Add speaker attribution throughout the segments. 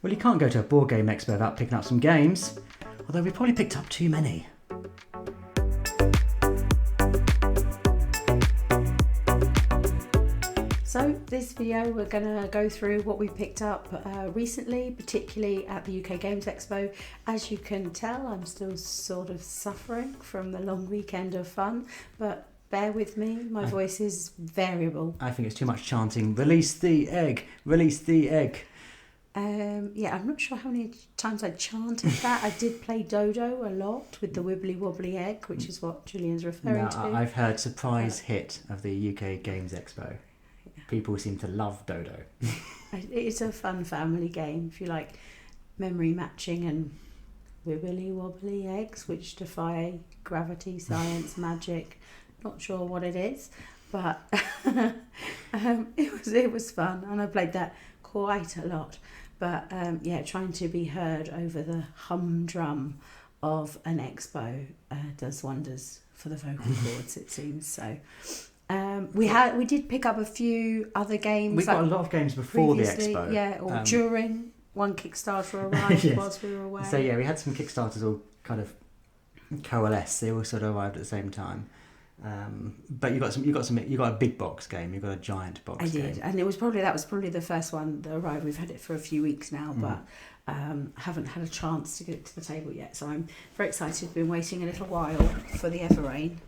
Speaker 1: Well, you can't go to a board game expo without picking up some games, although we probably picked up too many.
Speaker 2: So this video we're going to go through what we picked up recently, particularly at the UK Games Expo. As you can tell, I'm still sort of suffering from the long weekend of fun, but bear with me, my voice is variable.
Speaker 1: I think it's too much chanting, release the egg, release the egg.
Speaker 2: Yeah, I'm not sure how many times I chanted that. I did play Dodo a lot with the wibbly wobbly egg, which is what Julian's referring to.
Speaker 1: I've heard surprise hit of the UK Games Expo. People seem to love Dodo.
Speaker 2: It's a fun family game if you like memory matching and wibbly wobbly eggs which defy gravity, science, magic. Not sure what it is, but it was fun, and I played that quite a lot. But yeah, trying to be heard over the humdrum of an expo does wonders for the vocal cords, it seems. So we did pick up a few other games.
Speaker 1: We got a lot of games before the expo.
Speaker 2: Yeah, or during. One Kickstarter arrived
Speaker 1: yes.
Speaker 2: whilst we were away.
Speaker 1: So yeah, we had some Kickstarters all kind of coalesce. They all sort of arrived at the same time. But you got a big box game. You got a giant box game.
Speaker 2: I did, and that was probably the first one that arrived. We've had it for a few weeks now, but haven't had a chance to get it to the table yet. So I'm very excited. Been waiting a little while for the Everrain.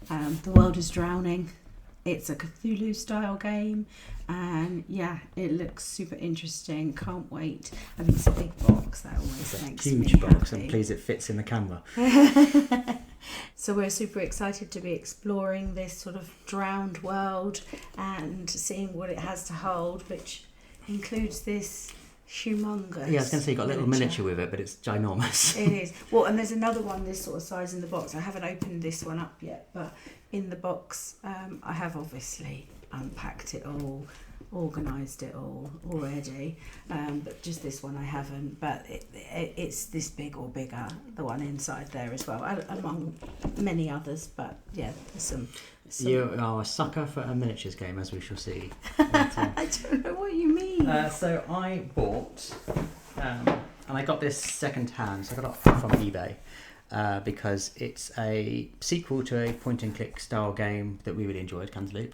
Speaker 2: The World is Drowning. It's a Cthulhu style game, and yeah, it looks super interesting. Can't wait. I mean, it's a big box. That always makes me
Speaker 1: huge box,
Speaker 2: happy.
Speaker 1: and please, it fits in the camera.
Speaker 2: So we're super excited to be exploring this sort of drowned world and seeing what it has to hold, which includes this humongous.
Speaker 1: Yeah, I was going to say you got a little miniature with it, but it's ginormous.
Speaker 2: It is. Well, and there's another one this sort of size in the box. I haven't opened this one up yet, but in the box, I have obviously unpacked it all, organised it all already, but just this one I haven't. But it's this big or bigger, the one inside there as well, among many others. But yeah, there's some.
Speaker 1: You are a sucker for a miniatures game, as we shall see.
Speaker 2: I don't know what you mean.
Speaker 1: So I bought, and I got this second hand. So I got it from eBay. Because it's a sequel to a point-and-click style game that we really enjoyed, Cantaloop.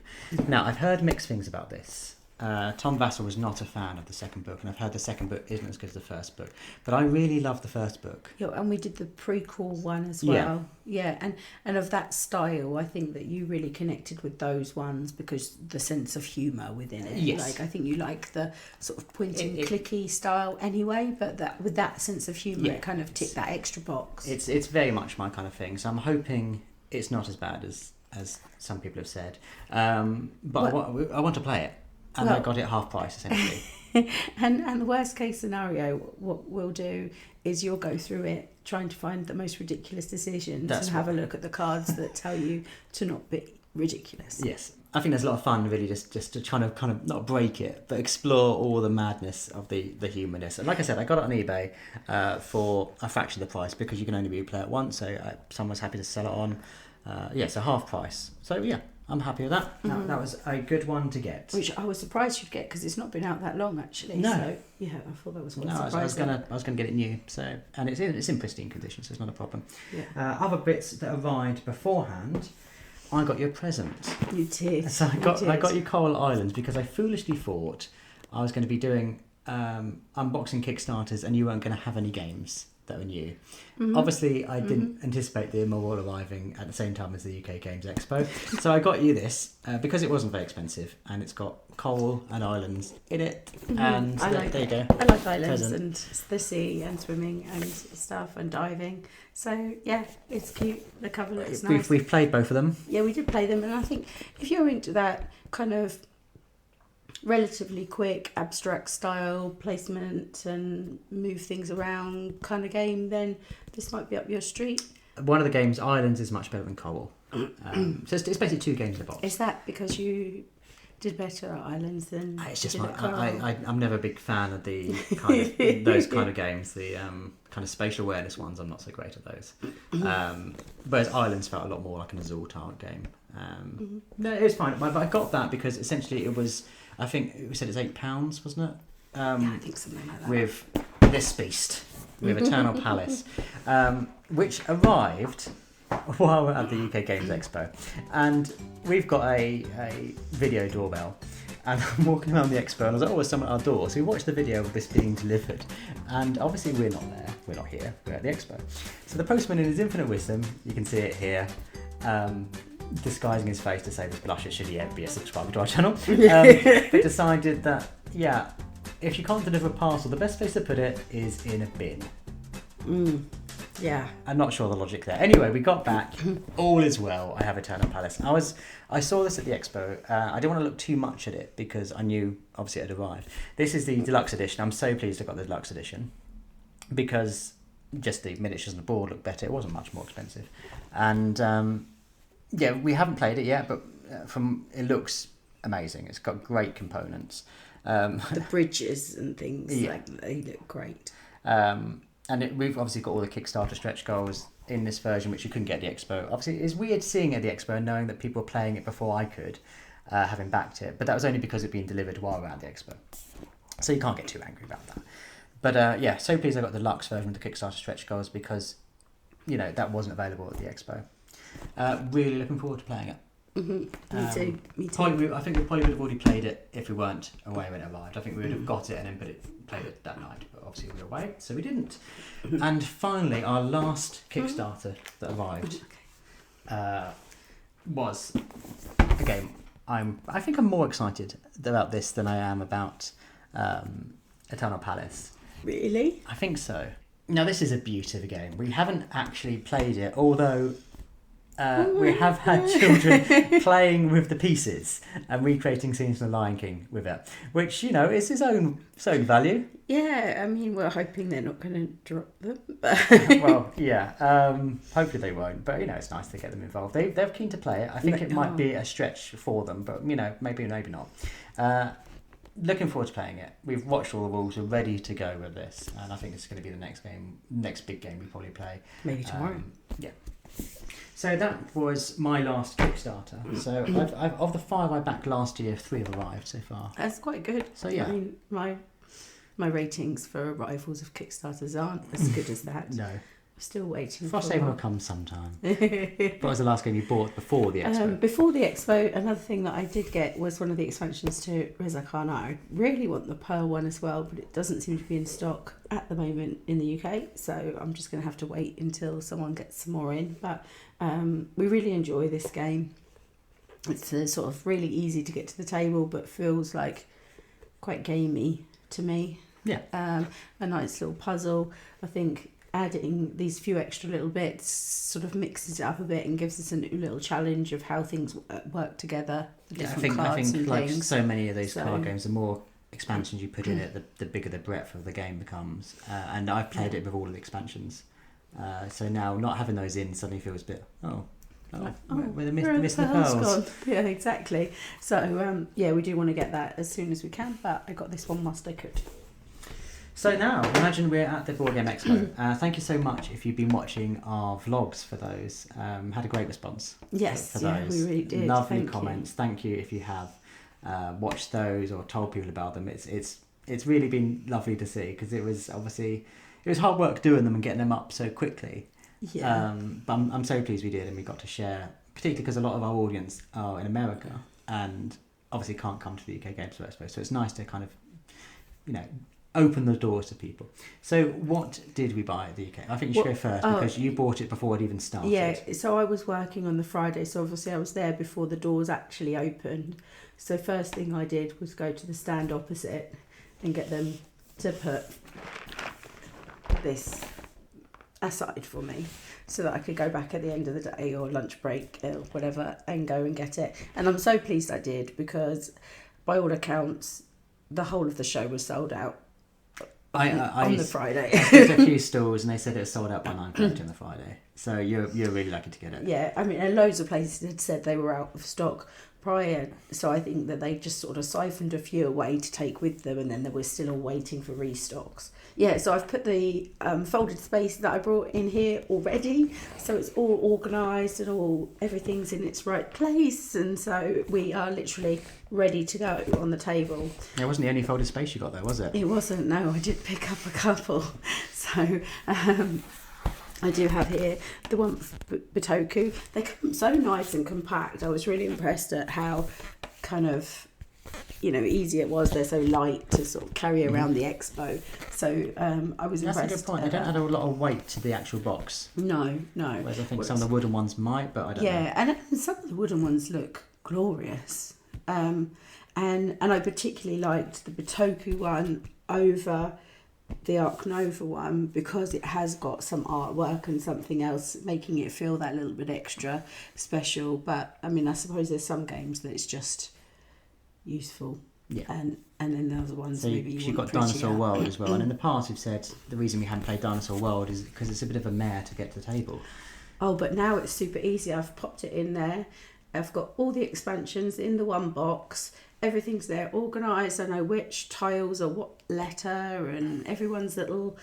Speaker 1: Now, I've heard mixed things about this. Tom Vassell was not a fan of the second book, and I've heard the second book isn't as good as the first book. But I really loved the first book.
Speaker 2: Yeah, and we did the prequel one as well. Yeah, and of that style, I think that you really connected with those ones because the sense of humour within it.
Speaker 1: Yes.
Speaker 2: Like, I think you like the sort of point-and-clicky style anyway, but that with that sense of humour, it kind of ticked that extra box.
Speaker 1: It's very much my kind of thing, so I'm hoping it's not as bad as some people have said. But I want to play it. And I got it half price, essentially.
Speaker 2: and the worst case scenario, what we'll do is you'll go through it trying to find the most ridiculous decisions and have a look at the cards that tell you to not be ridiculous.
Speaker 1: Yes. I think there's a lot of fun, really, just to try to kind of not break it, but explore all the madness of the humourness. And like I said, I got it on eBay for a fraction of the price because you can only replay it once, so someone was happy to sell it on. So half price. So yeah. I'm happy with that. That was a good one to get.
Speaker 2: Which I was surprised you'd get because it's not been out that long actually.
Speaker 1: No.
Speaker 2: So, yeah, I thought that was quite surprising.
Speaker 1: I was gonna get it new. So and it's in pristine condition, so it's not a problem.
Speaker 2: Yeah.
Speaker 1: Other bits that arrived beforehand, I got you a present.
Speaker 2: You did.
Speaker 1: So I got you Coral Islands because I foolishly thought I was going to be doing unboxing Kickstarters and you weren't going to have any games that were new. Obviously, I didn't anticipate the Immoral arriving at the same time as the UK Games Expo. So I got you this because it wasn't very expensive and it's got coral and islands in it. And there you go.
Speaker 2: I like islands
Speaker 1: Present.
Speaker 2: and the sea and swimming and stuff and diving. So yeah, it's cute. The cover looks nice.
Speaker 1: We've played both of them.
Speaker 2: Yeah, we did play them, and I think if you're into that kind of relatively quick abstract style placement and move things around kind of game, then this might be up your street.
Speaker 1: One of the games, Islands, is much better than Coral. So it's basically two games in a box.
Speaker 2: Is that because you did better at Islands than
Speaker 1: It's just
Speaker 2: did at Coral?
Speaker 1: I'm never a big fan of the kind of those kind of games. The kind of spatial awareness ones, I'm not so great at those. Whereas Islands felt a lot more like an Azul type game. No, it was fine. But I got that because essentially it was, I think we said it's £8, wasn't it?
Speaker 2: Yeah, I think something like that.
Speaker 1: With this beast with Eternal Palace, which arrived while we're at the UK Games Expo. And we've got a video doorbell. And I'm walking around the expo and I was like, oh, there's someone at our door. So we watched the video of this being delivered. And obviously we're not there. We're not here. We're at the expo. So the postman, in his infinite wisdom, you can see it here, disguising his face to save his blushes should he ever be a subscriber to our channel, but decided that, yeah, if you can't deliver a parcel, the best place to put it is in a bin.
Speaker 2: Yeah.
Speaker 1: I'm not sure the logic there. Anyway, we got back. All is well. I have Eternal Palace. I saw this at the expo. I didn't want to look too much at it because I knew obviously it had arrived. This is the deluxe edition. I'm so pleased I got the deluxe edition because just the miniatures on the board look better. It wasn't much more expensive. And yeah, we haven't played it yet, but it looks amazing. It's got great components.
Speaker 2: The bridges and things, they look great.
Speaker 1: And we've obviously got all the Kickstarter stretch goals in this version, which you couldn't get at the expo. Obviously, it's weird seeing it at the expo and knowing that people were playing it before I could, having backed it. But that was only because it'd been delivered while we were at the expo. So you can't get too angry about that. But yeah, so pleased I got the deluxe version of the Kickstarter stretch goals because, that wasn't available at the expo. Really looking forward to playing it.
Speaker 2: Me too.
Speaker 1: I think we probably would have already played it if we weren't away when it arrived. I think we would have got it and then played it that night, but obviously we were away, so we didn't. And finally, our last Kickstarter that arrived was a game. I think I'm more excited about this than I am about Eternal Palace.
Speaker 2: Really?
Speaker 1: I think so. Now, this is a beauty of a game. We haven't actually played it, although we have had children playing with the pieces and recreating scenes from The Lion King with it, which, is its own value.
Speaker 2: Yeah, I mean, we're hoping they're not going to drop them.
Speaker 1: Well, yeah, hopefully they won't, but, it's nice to get them involved. They're keen to play it. I think it might be a stretch for them, but, maybe not. Looking forward to playing it. We've watched all the rules. We're ready to go with this, and I think it's going to be the next big game we probably play.
Speaker 2: Maybe tomorrow.
Speaker 1: Yeah. So that was my last Kickstarter. So I've of the 5 I backed last year, 3 have arrived so far.
Speaker 2: That's quite good.
Speaker 1: So yeah,
Speaker 2: I mean, my ratings for arrivals of Kickstarters aren't as good as that.
Speaker 1: No.
Speaker 2: I'm still waiting.
Speaker 1: Frosthaven will come sometime. What was the last game you bought before the expo?
Speaker 2: Before the expo, another thing that I did get was one of the expansions to Arcana. I really want the Pearl one as well, but it doesn't seem to be in stock at the moment in the UK, so I'm just going to have to wait until someone gets some more in. But we really enjoy this game. It's sort of really easy to get to the table, but feels like quite gamey to me.
Speaker 1: Yeah.
Speaker 2: A nice little puzzle. I think adding these few extra little bits sort of mixes it up a bit and gives us a new little challenge of how things work together.
Speaker 1: I think like so many of those card games, the more expansions you put in it, the bigger the breadth of the game becomes. And I've played it with all of the expansions. So now not having those in suddenly feels a bit, we're missing the pearls. Gone.
Speaker 2: Yeah, exactly. So we do want to get that as soon as we can, but I got this one whilst I could.
Speaker 1: So now, imagine we're at the Boardgame Expo. Thank you so much if you've been watching our vlogs for those. Had a great response.
Speaker 2: Yes,
Speaker 1: for those.
Speaker 2: We really did.
Speaker 1: Lovely comments. Thank you if you have watched those or told people about them. It's really been lovely to see because it was hard work doing them and getting them up so quickly.
Speaker 2: Yeah.
Speaker 1: But I'm so pleased we did and we got to share, particularly because a lot of our audience are in America and obviously can't come to the UK Games Expo. So it's nice to kind of, open the doors to people. So what did we buy at the UK? I think you should go first because you bought it before it even started.
Speaker 2: Yeah, so I was working on the Friday, so obviously I was there before the doors actually opened. So first thing I did was go to the stand opposite and get them to put this aside for me so that I could go back at the end of the day or lunch break or whatever and go and get it. And I'm so pleased I did because by all accounts the whole of the show was sold out. On the Friday.
Speaker 1: I looked at a few stores and they said it was sold out by 9:30 on the Friday. So you're really lucky to get it.
Speaker 2: Yeah, I mean, and loads of places had said they were out of stock prior, so I think that they just sort of siphoned a few away to take with them, and then they were still all waiting for restocks. Yeah, so I've put the folded space that I brought in here already, so it's all organised and everything's in its right place, and so we are literally ready to go on the table.
Speaker 1: It wasn't the only folded space you got though, was it?
Speaker 2: It wasn't, no, I did pick up a couple. So I do have here the one Bitoku. They come so nice and compact. I was really impressed at how kind of, easy it was. They're so light to sort of carry around the expo. So I was impressed.
Speaker 1: That's a good point. They don't add a lot of weight to the actual box.
Speaker 2: No.
Speaker 1: Whereas I think some of the wooden ones might, but I don't know.
Speaker 2: Yeah, and some of the wooden ones look glorious. And I particularly liked the Bitoku one over the Arc Nova one because it has got some artwork and something else making it feel that little bit extra special. But I mean, I suppose there's some games that it's just useful.
Speaker 1: Yeah.
Speaker 2: And then the other ones
Speaker 1: so
Speaker 2: maybe
Speaker 1: you've got Dinosaur World as well. And in the past we've said the reason we hadn't played Dinosaur World is because it's a bit of a mare to get to the table.
Speaker 2: Oh, but now it's super easy. I've popped it in there. I've got all the expansions in the one box. Everything's there organised. I know which tiles are what letter, and everyone's little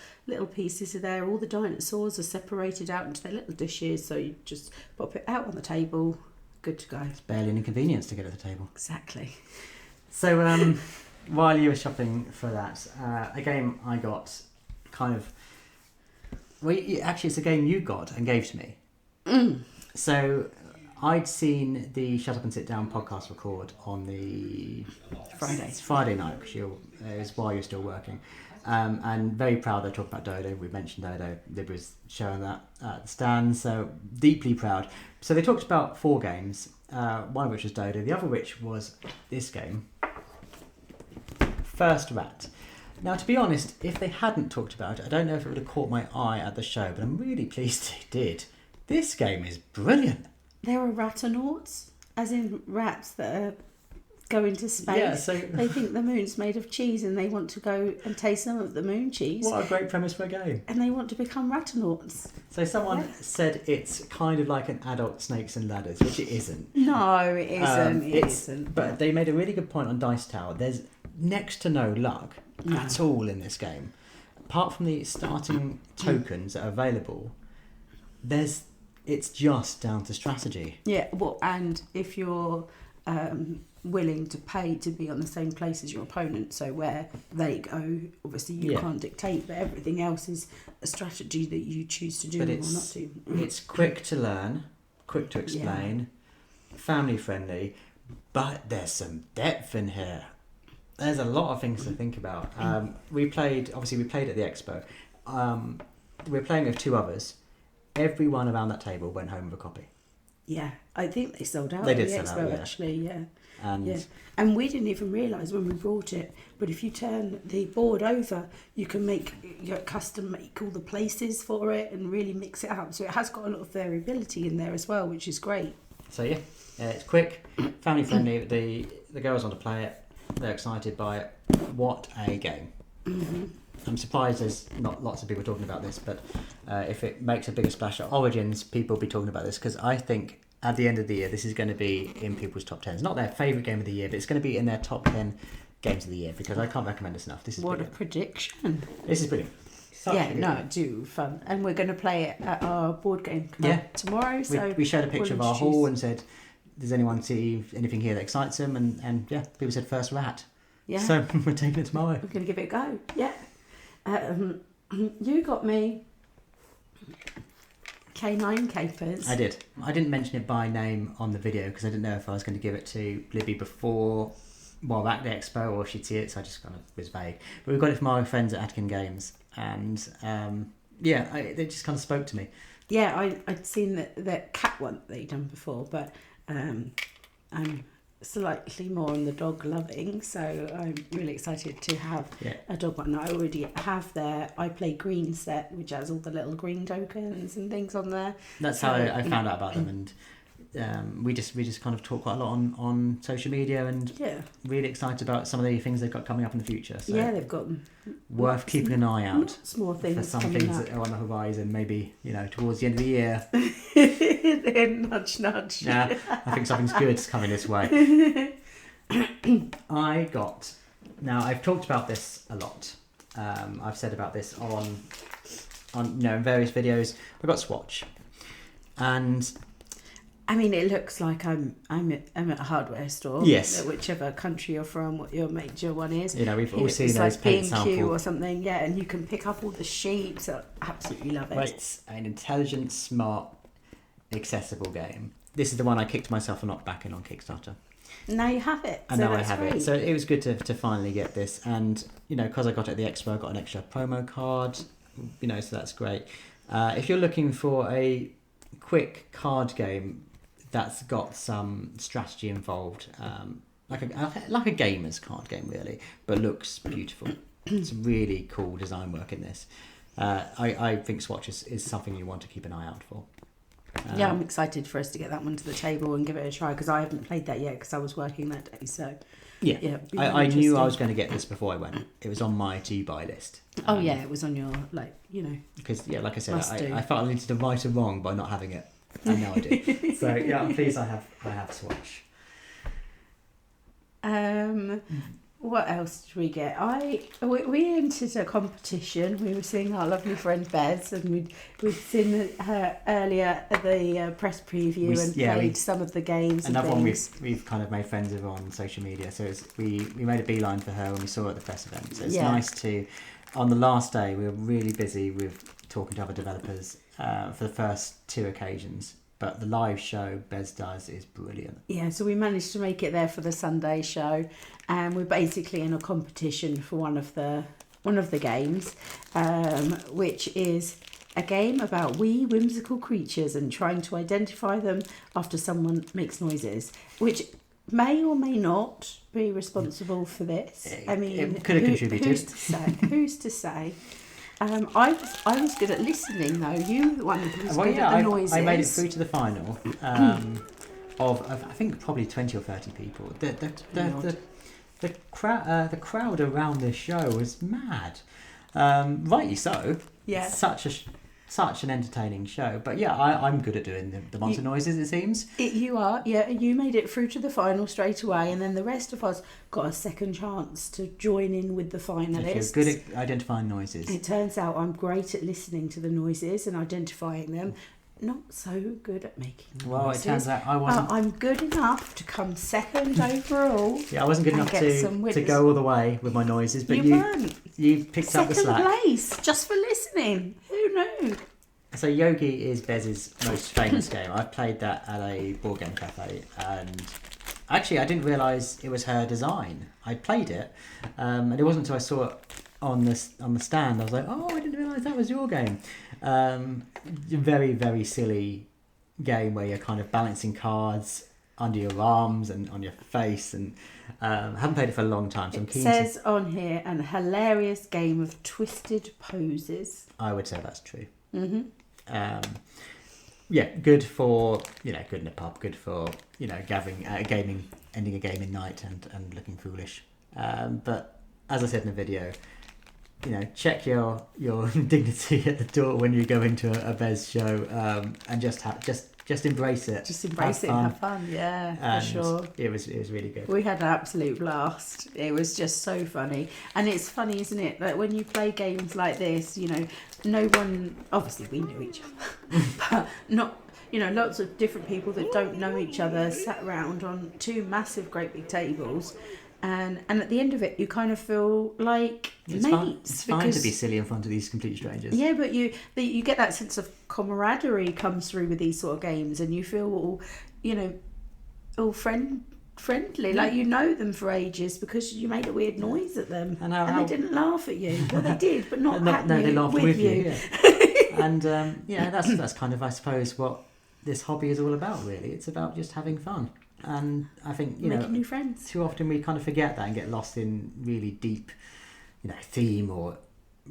Speaker 2: pieces are there. All the dinosaurs are separated out into their little dishes, so you just pop it out on the table. Good to go.
Speaker 1: It's barely an inconvenience to get to the table.
Speaker 2: Exactly.
Speaker 1: So while you were shopping for that, a game I got kind of... Well, actually, it's a game you got and gave to me. So I'd seen the Shut Up and Sit Down podcast record on the Friday night, because it was while you're still working. And very proud they talked about Dodo. We mentioned Dodo. Libby was showing that at the stand, so deeply proud. So they talked about 4 games, one of which was Dodo, the other which was this game, First Rat. Now, to be honest, if they hadn't talked about it, I don't know if it would have caught my eye at the show, but I'm really pleased they did. This game is brilliant.
Speaker 2: There are ratanauts, as in rats that are going to space.
Speaker 1: Yeah, so
Speaker 2: they think the moon's made of cheese and they want to go and taste some of the moon cheese.
Speaker 1: What a great premise for a game.
Speaker 2: And they want to become ratanauts.
Speaker 1: So someone said it's kind of like an adult Snakes and Ladders, which it isn't.
Speaker 2: No, it isn't. It isn't.
Speaker 1: But they made a really good point on Dice Tower. There's next to no luck at all in this game. Apart from the starting tokens that are available, it's just down to strategy.
Speaker 2: Yeah, well, and if you're willing to pay to be on the same place as your opponent, so where they go, obviously you can't dictate, but everything else is a strategy that you choose to do or not to.
Speaker 1: It's quick to learn, quick to explain, family friendly, but there's some depth in here. There's a lot of things to think about. We played at the expo. We're playing with 2 others. Everyone around that table went home with a copy.
Speaker 2: Yeah, I think they sold out
Speaker 1: they
Speaker 2: at
Speaker 1: did
Speaker 2: the
Speaker 1: sell
Speaker 2: expo,
Speaker 1: out,
Speaker 2: actually,
Speaker 1: And
Speaker 2: and we didn't even realise when we brought it, but if you turn the board over, you can make all the places for it and really mix it up. So it has got a lot of variability in there as well, which is great.
Speaker 1: So it's quick, family friendly. The girls want to play it. They're excited by it. What a game.
Speaker 2: Mm-hmm.
Speaker 1: I'm surprised there's not lots of people talking about this, but if it makes a bigger splash at Origins, people will be talking about this, because I think at the end of the year this is going to be in people's top 10s. Not their favourite game of the year, but it's going to be in their top 10 games of the year, because I can't recommend this enough. This is
Speaker 2: what
Speaker 1: brilliant.
Speaker 2: A prediction.
Speaker 1: This is brilliant.
Speaker 2: Fun. And we're going to play it at our board game club tomorrow. So
Speaker 1: we showed a picture of our hall and said, does anyone see anything here that excites them? And people said First Rat. Yeah. So we're taking it tomorrow.
Speaker 2: We're going to give it a go. Yeah. You got me Canine Capers.
Speaker 1: I did. I didn't mention it by name on the video because I didn't know if I was going to give it to Libby at the expo, or she'd see it, so I just kind of was vague. But we got it from our friends at Atkin Games, and they just kind of spoke to me.
Speaker 2: Yeah, I'd seen that cat one that you'd done before, but I'm slightly more on the dog loving, so I'm really excited to have a dog one. I already have their I Play Green set, which has all the little green tokens and things on there.
Speaker 1: That's how I found out about them, and we just kind of talk quite a lot on social media, and really excited about some of the things they've got coming up in the future. So
Speaker 2: they've got
Speaker 1: worth keeping an eye out
Speaker 2: more things
Speaker 1: for some things that are on the horizon. Maybe towards the end of the year.
Speaker 2: Nudge, nudge.
Speaker 1: Yeah, I think something's good's coming this way. Now I've talked about this a lot. I've said about this on in various videos. I got Swatch, and
Speaker 2: I mean, it looks like I'm at a hardware store.
Speaker 1: Yes.
Speaker 2: Whichever country you're from, what your major one is.
Speaker 1: We've all seen
Speaker 2: it's
Speaker 1: those
Speaker 2: like
Speaker 1: paint
Speaker 2: B&Q
Speaker 1: samples.
Speaker 2: or something. Yeah, and you can pick up all the sheets. I absolutely love it.
Speaker 1: Well, it's an intelligent, smart, accessible game. This is the one I kicked myself for not backing on Kickstarter.
Speaker 2: Now you have it.
Speaker 1: And now I have it. So it was good to finally get this. And, because I got it at the Expo, I got an extra promo card, so that's great. If you're looking for a quick card game that's got some strategy involved, like a gamer's card game, really, but looks beautiful. It's really cool design work in this. I think Swatch is something you want to keep an eye out for.
Speaker 2: I'm excited for us to get that one to the table and give it a try, because I haven't played that yet because I was working that day. So
Speaker 1: I knew I was going to get this before I went. It was on my to-buy list.
Speaker 2: It was on your
Speaker 1: because like I said, I felt I needed to right or wrong by not having it, and now I do. So I'm pleased I have Swatch.
Speaker 2: What else did we get? We entered a competition. We were seeing our lovely friend Bez, and we'd seen her earlier at the press preview and played some of the games.
Speaker 1: Another one we've kind of made friends with on social media. So we made a beeline for her when we saw her at the press event. So it's nice to. On the last day, we were really busy with talking to other developers for the first two occasions. But the live show Bez does is brilliant. Yeah,
Speaker 2: so we managed to make it there for the Sunday show, and we're basically in a competition for one of the games, which is a game about wee whimsical creatures and trying to identify them after someone makes noises, which may or may not be responsible for this.
Speaker 1: It could have contributed.
Speaker 2: Who's to say? I was good at listening though. You were the one who was good at the noises.
Speaker 1: I made it through to the final of I think probably 20 or 30 people. The crowd around this show was mad. Rightly so. Yeah. Such an entertaining show. But I'm good at doing the monster noises, it seems.
Speaker 2: You are, you made it through to the final straight away, and then the rest of us got a second chance to join in with the finalists.
Speaker 1: If you're good at identifying noises.
Speaker 2: It turns out I'm great at listening to the noises and identifying them. Not so good at making noises.
Speaker 1: Well, it turns out I wasn't.
Speaker 2: I'm good enough to come second overall.
Speaker 1: I wasn't good enough to go all the way with my noises, but you picked up the slack.
Speaker 2: Second place, just for listening. Who knew?
Speaker 1: So Yogi is Bez's most famous game. I've played that at a board game cafe, and actually I didn't realise it was her design. I played it, and it wasn't until I saw it on the stand. I was like, oh, I didn't realise that was your game. Very, very silly game where you're kind of balancing cards under your arms and on your face, and haven't played it for a long time. So I'm keen.
Speaker 2: It says on here, an hilarious game of twisted poses.
Speaker 1: I would say that's true.
Speaker 2: Mm-hmm.
Speaker 1: Good for good in a pub, good for gathering gaming, ending a game in night and looking foolish. But as I said in the video, check your dignity at the door when you go into a Bez show, and just embrace it.
Speaker 2: Just embrace it and have fun. Yeah, for sure.
Speaker 1: It was really good.
Speaker 2: We had an absolute blast. It was just so funny, and it's funny, isn't it, that when you play games like this, no one. Obviously, we knew each other, but not. Lots of different people that don't know each other sat around on two massive, great big tables. And at the end of it, you kind of feel like mates.
Speaker 1: It's fine to be silly in front of these complete strangers.
Speaker 2: Yeah, but you get that sense of camaraderie comes through with these sort of games, and you feel all friendly, like you know them for ages because you made a weird noise at them, and they didn't laugh at you. Well, they did, but not at you.
Speaker 1: They laughed with you. Yeah. And that's kind of, I suppose, what this hobby is all about. Really, it's about just having fun. And I think
Speaker 2: making new friends.
Speaker 1: Too often we kind of forget that and get lost in really deep, theme,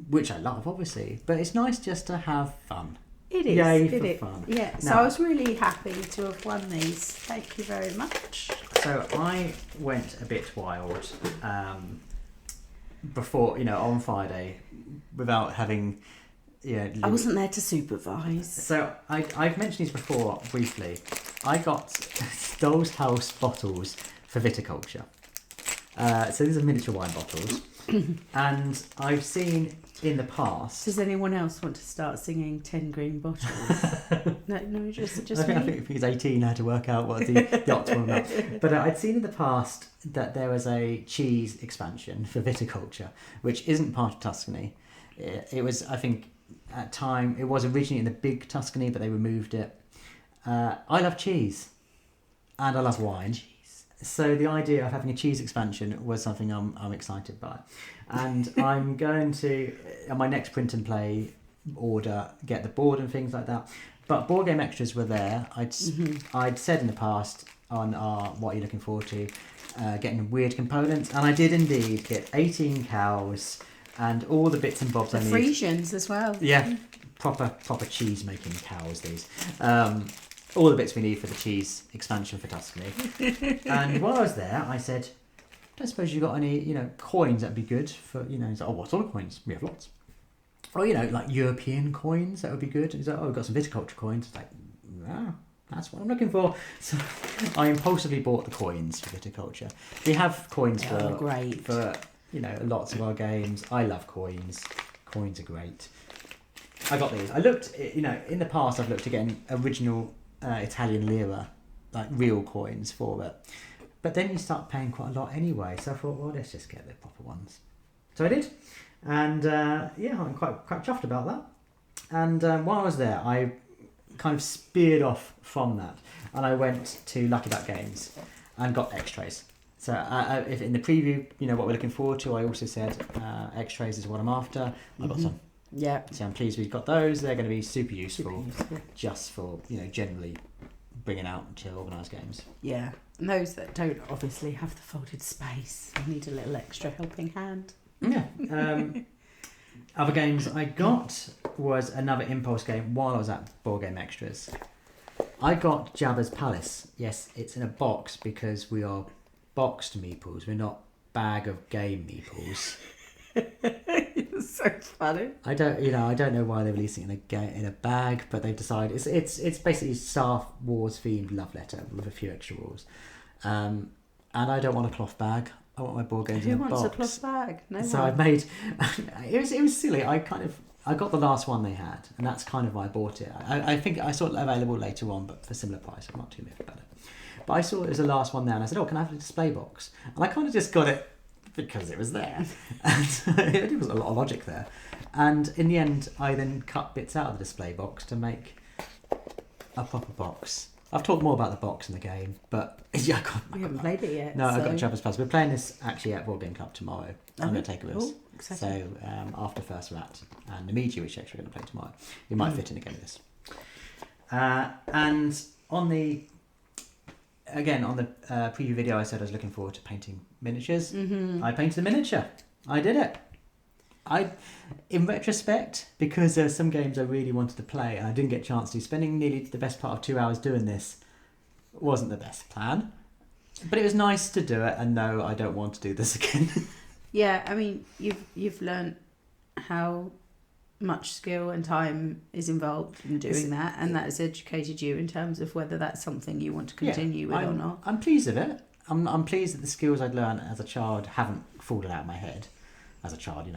Speaker 1: which I love, obviously. But it's nice just to have fun.
Speaker 2: It is.
Speaker 1: Yay
Speaker 2: it
Speaker 1: for
Speaker 2: is.
Speaker 1: fun.
Speaker 2: Yeah, so
Speaker 1: Now-
Speaker 2: I was really happy to have won these. Thank you very much.
Speaker 1: So I went a bit wild before, on Friday, without having. Yeah,
Speaker 2: I wasn't there to supervise.
Speaker 1: So I've mentioned these before briefly. I got Doll's House bottles for Viticulture. So these are miniature wine bottles, and I've seen in the past.
Speaker 2: Does anyone else want to start singing 10 green bottles? no, just
Speaker 1: I
Speaker 2: me.
Speaker 1: think he's 18 had to work out what the optimum amount. But I'd seen in the past that there was a cheese expansion for Viticulture, which isn't part of Tuscany. It was, I think, at time it was originally in the big Tuscany, but they removed it. I love cheese, and I love wine. So the idea of having a cheese expansion was something I'm excited by, and I'm going to on my next print and play order get the board and things like that. But board game extras were there. I'd said in the past on our what are you looking forward to, getting weird components, and I did indeed get 18 cows and all the bits and bobs
Speaker 2: The
Speaker 1: I need.
Speaker 2: Frisians as well.
Speaker 1: Yeah, proper cheese making cows. These. All the bits we need for the cheese expansion for Tuscany. And while I was there, I said, "Don't suppose you got any, coins that'd be good for, He's like, "Oh, what sort of coins? We have lots." Or like European coins that would be good. He's like, "Oh, we've got some viticulture coins." It's like, "Yeah, that's what I'm looking for." So I impulsively bought the coins for viticulture. We have coins for
Speaker 2: great.
Speaker 1: for lots of our games. I love coins. Coins are great. I got these. I looked, in the past I've looked at getting original Italian lira, like real coins for it. But then you start paying quite a lot anyway. So I thought, well, let's just get the proper ones. So I did. And I'm quite chuffed about that. And while I was there, I kind of speared off from that. And I went to Lucky Duck Games and got X-Trays. So if in the preview, what we're looking forward to, I also said X-Trays is what I'm after. I got some.
Speaker 2: Yeah.
Speaker 1: So I'm pleased we've got those. They're going to be super useful. Just for, generally bringing out to organised games.
Speaker 2: Yeah. And those that don't obviously have the folded space need a little extra helping hand.
Speaker 1: Yeah. Other games I got was another impulse game while I was at Board Game Extras. I got Jabba's Palace. Yes, it's in a box because we are boxed meeples. We're not bag of game meeples.
Speaker 2: It's so funny.
Speaker 1: I don't know why they're releasing it in a bag, but they've decided it's basically Star Wars themed love letter with a few extra rules. And I don't want a cloth bag. I want my board games in a box.
Speaker 2: Who wants a cloth bag? No
Speaker 1: So
Speaker 2: one.
Speaker 1: I made it was silly. I got the last one they had, and that's kind of why I bought it. I think I saw it available later on, but for similar price. I'm not too miffed about it. But I saw it was the last one there, and I said, "Oh, can I have a display box?" And I kind of just got it because it was there, and it was a lot of logic there. And in the end, I then cut bits out of the display box to make a proper box. I've talked more about the box in the game, but yeah,
Speaker 2: We haven't played it yet.
Speaker 1: No,
Speaker 2: so.
Speaker 1: I've got Jabba's Palace. We're playing this actually at Board Game Club tomorrow. I'm going to take it with us.
Speaker 2: Oh, exciting.
Speaker 1: So after First Rat and the Media, which actually we're going to play tomorrow, we might fit in a game with this. And on the preview video, I said I was looking forward to painting miniatures.
Speaker 2: Mm-hmm.
Speaker 1: I painted a miniature. I did it. In retrospect, because there were some games I really wanted to play and I didn't get a chance to, spending nearly the best part of 2 hours doing this wasn't the best plan. But it was nice to do it and no, I don't want to do this again.
Speaker 2: Yeah, I mean, you've learnt how much skill and time is involved in doing that, and that has educated you in terms of whether that's something you want to continue with or not.
Speaker 1: I'm pleased with it. I'm pleased that the skills I'd learned as a child haven't fallen out of my head. As a child,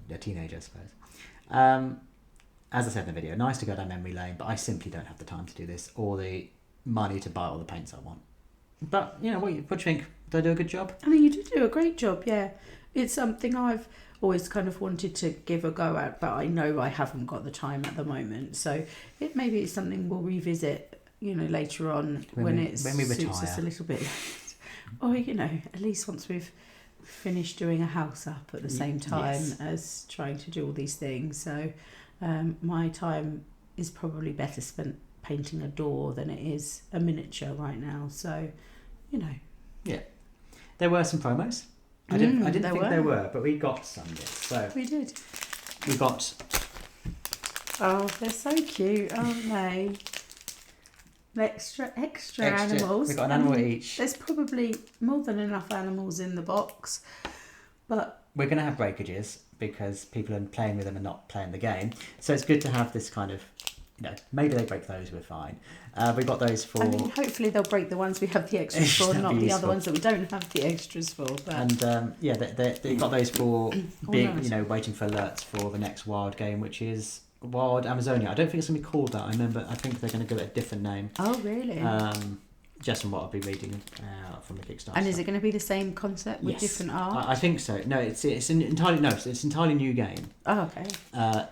Speaker 1: a teenager, I suppose. As I said in the video, nice to go down memory lane, but I simply don't have the time to do this or the money to buy all the paints I want. But, what do you think? Did I do a good job?
Speaker 2: I mean, you did do a great job, yeah. It's something I've always kind of wanted to give a go at, but I know I haven't got the time at the moment. So maybe it's something we'll revisit, later on when we suits us a little bit. Or, at least once we've finished doing a house up at the same time as trying to do all these things. So my time is probably better spent painting a door than it is a miniature right now. So,
Speaker 1: Yeah. There were some promos. I didn't think there were, but we got some bits. So
Speaker 2: we did.
Speaker 1: we got
Speaker 2: Oh, they're so cute, aren't they? Extra animals.
Speaker 1: We've got an animal each.
Speaker 2: There's probably more than enough animals in the box, but
Speaker 1: we're going to have breakages because people are playing with them and not playing the game. So it's good to have this kind of, maybe they break those, we're fine. We've got those for...
Speaker 2: I mean, hopefully they'll break the ones we have the extras for, not the other ones that we don't have the extras for. But...
Speaker 1: And they've got those for being, waiting for alerts for the next wild game, which is Wild Amazonia. I don't think it's going to be called that. I think they're going to give it a different name.
Speaker 2: Oh, really?
Speaker 1: Just from what I've been reading from the Kickstarter.
Speaker 2: And is it going to be the same concept with different art?
Speaker 1: I think so. No, it's an entirely new game.
Speaker 2: Oh, okay.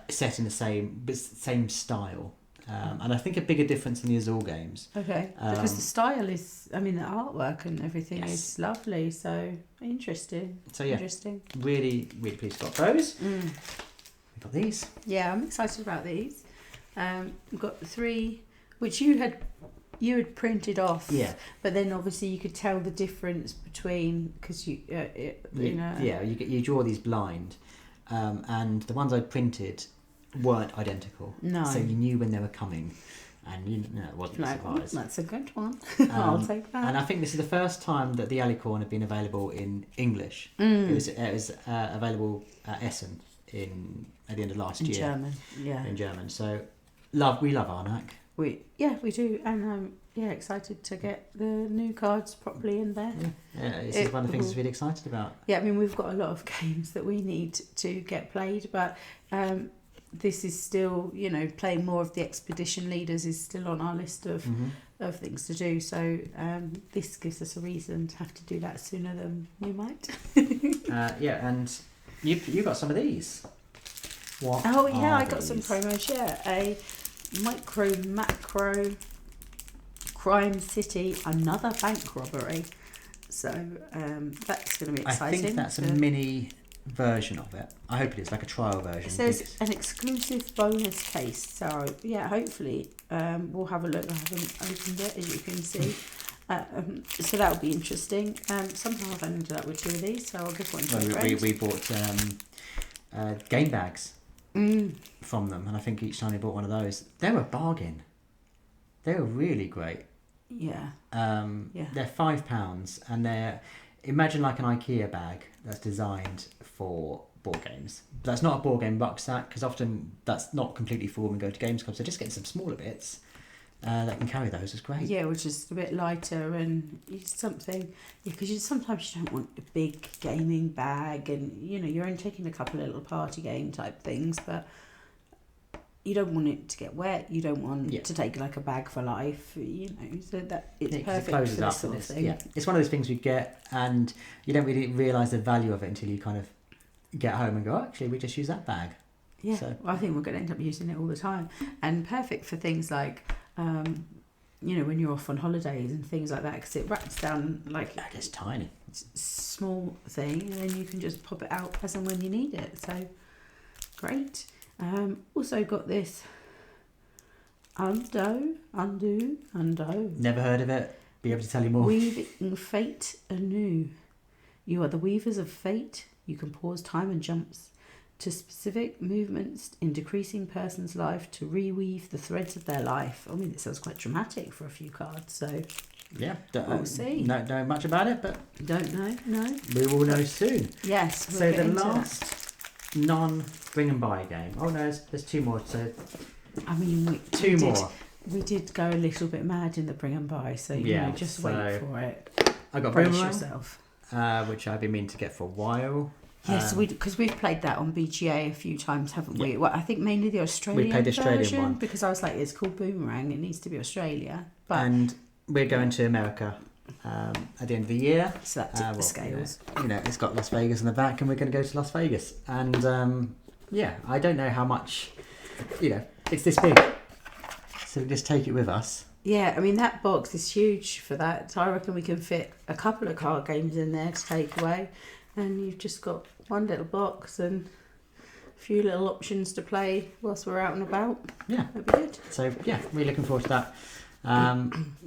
Speaker 1: Set in the same style, and I think a bigger difference than the Azul games.
Speaker 2: Okay, because the style is, the artwork and everything is lovely. So interesting. So yeah, interesting.
Speaker 1: Really, really pleased got those. We've got these.
Speaker 2: Yeah, I'm excited about these. We've got 3, which you had printed off, but then obviously you could tell the difference between, because you draw these blind, and the ones I printed weren't identical. No, so you knew when they were coming, and it wasn't a surprise. That's a good one. I'll take that.
Speaker 1: And I think this is the first time that the Alicorn had been available in English. It was available at Essen at the end of last year.
Speaker 2: German,
Speaker 1: in German. So we love Arnak.
Speaker 2: We do, and I'm excited to get the new cards properly in there.
Speaker 1: This is one of the things I'm really excited about.
Speaker 2: Yeah, we've got a lot of games that we need to get played, but this is still, playing more of the expedition leaders is still on our list of things to do. So this gives us a reason to have to do that sooner than we might.
Speaker 1: And you got some of these. What?
Speaker 2: Oh yeah, I got some promos. Yeah, a macro crime city, another bank robbery. So that's going to be exciting.
Speaker 1: I think that's a mini version of it. I hope it is like a trial version.
Speaker 2: It says an exclusive bonus case. So yeah, hopefully we'll have a look. I haven't opened it, as you can see. So that will be interesting. Somehow I've ended up with 2 of these, so I'll give one to a friend.
Speaker 1: We bought game bags from them, and I think each time we bought one of those, they were a bargain. They were really great.
Speaker 2: Yeah.
Speaker 1: They're £5, and they're, imagine like an IKEA bag that's designed for board games. But that's not a board game rucksack, because often that's not completely full when we go to games clubs. So just getting some smaller bits that can carry those is great.
Speaker 2: Yeah, which is a bit lighter and something. Yeah, because sometimes you don't want a big gaming bag, and you're only taking a couple of little party game type things, but you don't want it to get wet. You don't want to take like a bag for life. So that it's perfect for this sort of thing.
Speaker 1: Yeah, it's one of those things you get, and you don't really realise the value of it until you kind of get home and go, actually, we just use that bag.
Speaker 2: Yeah, so. Well, I think we're going to end up using it all the time, and perfect for things like, when you're off on holidays and things like that, because it wraps down like
Speaker 1: it's tiny,
Speaker 2: small thing, and then you can just pop it out as and when you need it. So great. Also got this Undo.
Speaker 1: Never heard of it. Be able to tell you more.
Speaker 2: Weaving fate anew. You are the weavers of fate. You can pause time and jumps to specific movements in decreasing person's life to reweave the threads of their life. It sounds quite dramatic for a few cards. So
Speaker 1: yeah,
Speaker 2: we'll see.
Speaker 1: Don't know much about it, but
Speaker 2: don't know. No,
Speaker 1: we will know soon.
Speaker 2: Yes.
Speaker 1: So the last non-bring and buy game. Oh no, there's 2 more. So two more.
Speaker 2: We did go a little bit mad in the bring and buy, so just wait for it.
Speaker 1: I got
Speaker 2: Brace yourself.
Speaker 1: Which I've been meaning to get for a while.
Speaker 2: Yes, because we've played that on BGA a few times, haven't we? Well, I think mainly the Australian
Speaker 1: we played the Australian
Speaker 2: version,
Speaker 1: one
Speaker 2: because I was like, it's called Boomerang, it needs to be Australia.
Speaker 1: And we're going to America at the end of the year.
Speaker 2: So that tipped the scales.
Speaker 1: It's got Las Vegas in the back, and we're going to go to Las Vegas. And I don't know how much, it's this big. So just take it with us.
Speaker 2: Yeah, that box is huge for that. So I reckon we can fit a couple of card games in there to take away. And you've just got one little box and a few little options to play whilst we're out and about.
Speaker 1: Yeah.
Speaker 2: That'd be good.
Speaker 1: So, really looking forward to that. I'm